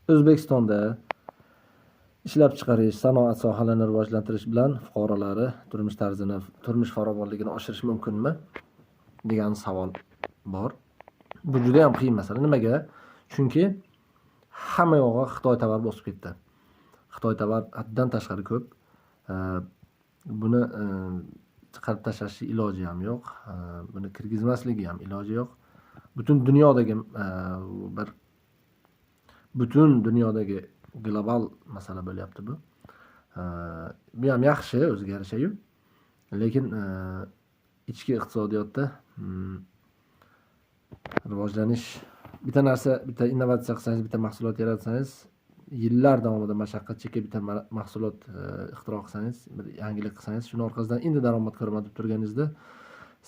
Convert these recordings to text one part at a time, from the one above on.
O'zbekistonda ishlab chiqarish, sanoat sohalarini rivojlantirish bilan fuqarolari turmush farovonligini oshirish mumkinmi degan savol bor. Bu juda ham qiyin masala. Nimaga? Chunki hamma yog'i Xitoy tovar bosib ketdi. Xitoy tovar haddan tashqari ko'p. Buni chiqarib tashlashning iloji ham yo'q. Buni kirgizmasligi ham iloji yo'q. Butun dunyodagi global masala bo'lyapti bu. Bu ham yaxshi, o'ziga yarasha-yu. Lekin ichki iqtisodiyotda rivojlanish, bitta innovatsiya qilsangiz, bitta mahsulot yaratsangiz, yillar davomida mashaqqat chekib bitta mahsulot ixtiro qilsangiz, bir yangilik qilsangiz, shuni orqasidan endi daromad ko'raman deb turganingizda,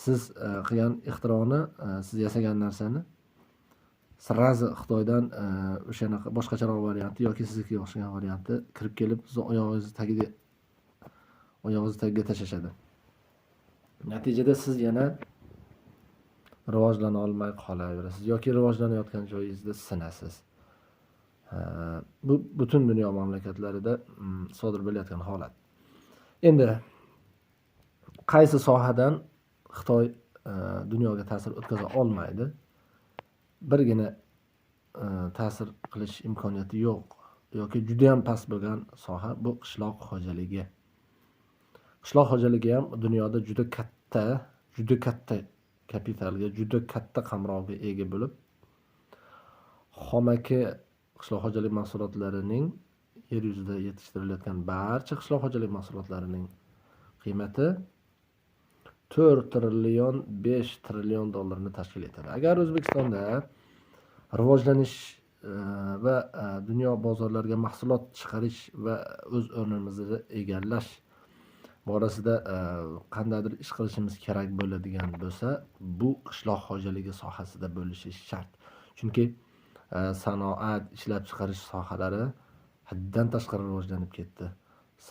siz qilgan ixtironi, siz yasagan narsani sirazi Xitoydan o'shanaqa boshqacharoq varianti yoki sizga o'xshagan varianti kirib kelib, sizni oyog'ingiz tagiga tashlashadi. Natijada siz yana rivojlana olmay qolaverasiz yoki rivojlanayotgan joyingizda sinasiz. Bu butun dunyo mamlakatlarida sodir bo'layotgan holat. Endi qaysi sohadan Xitoy dunyoga ta'sir o'tkaza olmaydi? Birgina ta'sir qilish imkoniyati yo'q yoki juda ham past bo'lgan soha bu qishloq xo'jaligi. Qishloq xo'jaligi ham dunyoda juda katta kapitalga, juda katta qamrovga ega bo'lib, xomaki qishloq xo'jalik mahsulotlarining yer yuzida yetishtirilayotgan barcha qishloq xo'jalik mahsulotlarining qiymati 4 trillion 5 trillion dollarni tashkil etadi. Agar O'zbekistonda rivojlanish va dunyo bozorlariga mahsulot chiqarish va o'z o'rnimizni egallash borasida qandaydir ish qilishimiz kerak bo'ladigan bo'lsa, bu qishloq xo'jaligi sohasida bo'lishi shart. Chunki sanoat, ishlab chiqarish sohalari haddan tashqari rivojlanib ketdi.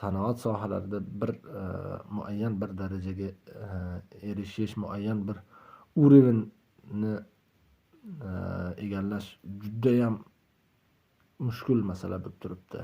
Sanoat sohalarida muayyan bir darajaga erishish, muayyan bir urovni egallash juda ham mushkul masala bo'lib turibdi.